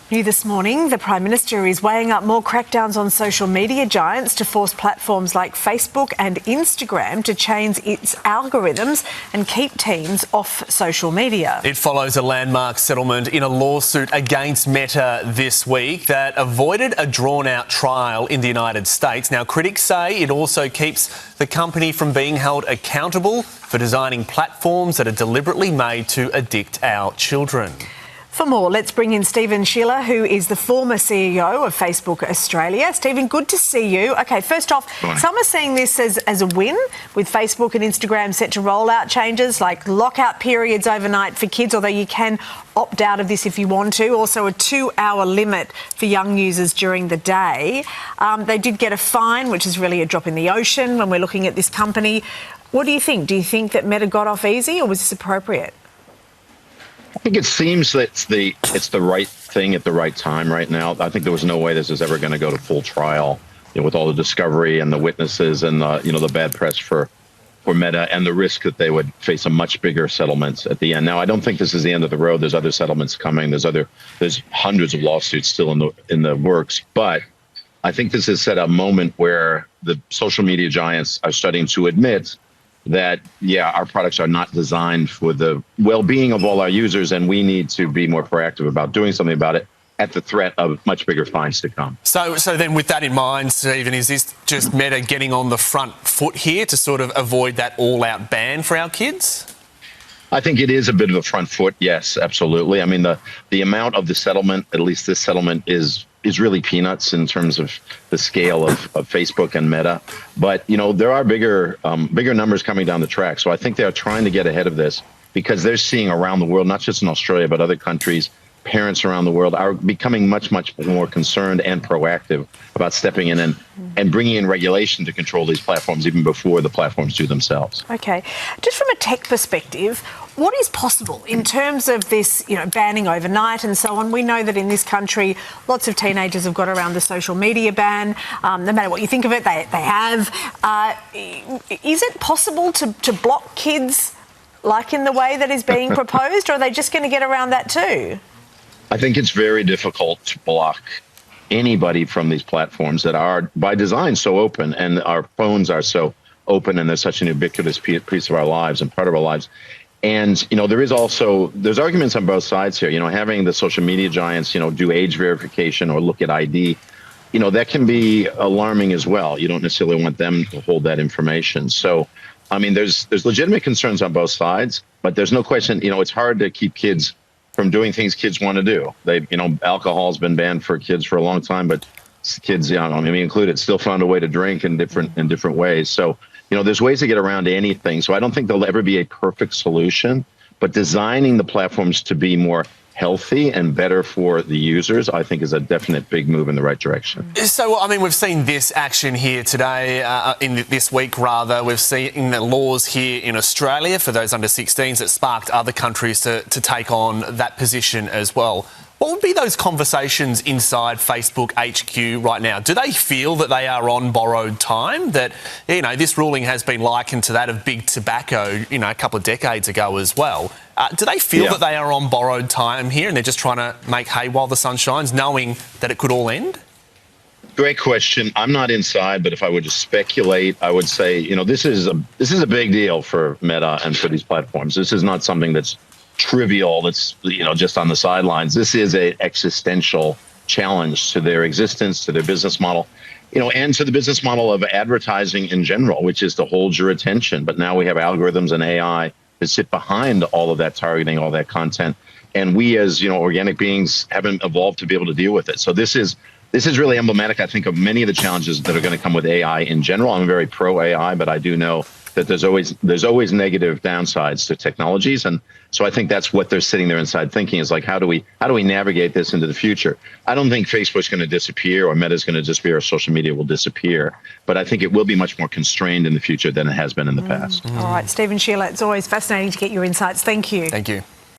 New this morning, the Prime Minister is weighing up more crackdowns on social media giants to force platforms like Facebook and Instagram to change its algorithms and keep teens off social media. It follows a landmark settlement in a lawsuit against Meta this week that avoided a drawn-out trial in the United States. Now, critics say it also keeps the company from being held accountable for designing platforms that are deliberately made to addict our children. For more, let's bring in Stephen Schiller, who is the former CEO of Facebook Australia. Stephen, good to see you. OK, first off, some are seeing this as a win, with Facebook and Instagram set to roll out changes like lockout periods overnight for kids, although you can opt out of this if you want to. Also, a 2-hour limit for young users during the day. They did get a fine, which is really a drop in the ocean when we're looking at this company. What do you think? Do you think that Meta got off easy, or was this appropriate? I think it seems that it's the right thing at the right time right now. I think there was no way this was ever going to go to full trial, with all the discovery and the witnesses and the bad press for Meta and the risk that they would face a much bigger settlement at the end. Now, I don't think this is the end of the road. There's other settlements coming. There's hundreds of lawsuits still in the works. But I think this has set a moment where the social media giants are starting to admit that, our products are not designed for the well-being of all our users, and we need to be more proactive about doing something about it at the threat of much bigger fines to come. So then with that in mind, Stephen, is this just Meta getting on the front foot here to sort of avoid that all-out ban for our kids? I think it is a bit of a front foot, yes, absolutely. I mean, the amount of the settlement, at least this settlement, is really peanuts in terms of the scale of Facebook and Meta. But, there are bigger numbers coming down the track. So I think they are trying to get ahead of this because they're seeing around the world, not just in Australia, but other countries, parents around the world are becoming much, much more concerned and proactive about stepping in and bringing in regulation to control these platforms even before the platforms do themselves. OK. Just from a tech perspective, what is possible in terms of this, banning overnight and so on? We know that in this country, lots of teenagers have got around the social media ban. No matter what you think of it, they have. Is it possible to block kids like in the way that is being proposed, or are they just going to get around that too? I think it's very difficult to block anybody from these platforms that are by design so open, and our phones are so open, and they're such an ubiquitous piece of our lives and part of our lives. And, there's arguments on both sides here. Having the social media giants, do age verification or look at ID, that can be alarming as well. You don't necessarily want them to hold that information. So, I mean, there's legitimate concerns on both sides, but there's no question, it's hard to keep kids from doing things kids want to do. Alcohol's been banned for kids for a long time, but kids, me included, still found a way to drink in different ways. So, there's ways to get around anything. So I don't think there'll ever be a perfect solution, but designing the platforms to be more healthy and better for the users, I think, is a definite big move in the right direction. So, I mean, we've seen this action here today, this week rather. We've seen the laws here in Australia for those under 16s that sparked other countries to take on that position as well. What would be those conversations inside Facebook HQ right now? Do they feel that they are on borrowed time? That, this ruling has been likened to that of big tobacco, a couple of decades ago as well. Do they feel that they are on borrowed time here and they're just trying to make hay while the sun shines, knowing that it could all end? Great question. I'm not inside, but if I were to speculate, I would say, this is a big deal for Meta and for these platforms. This is not something that's trivial, that's just on the sidelines. This is an existential challenge to their existence, to their business model, and to the business model of advertising in general, which is to hold your attention. But now we have algorithms and AI that sit behind all of that targeting, all that content, and we as organic beings haven't evolved to be able to deal with it. So this is really emblematic, I think, of many of the challenges that are going to come with AI in general. I'm very pro AI, but I do know that there's always negative downsides to technologies, and so I think that's what they're sitting there inside thinking is like, how do we navigate this into the future? I don't think Facebook's going to disappear or Meta's going to disappear or social media will disappear, but I think it will be much more constrained in the future than it has been in the past. All right, Stephen Schiller, it's always fascinating to get your insights. Thank you. Thank you.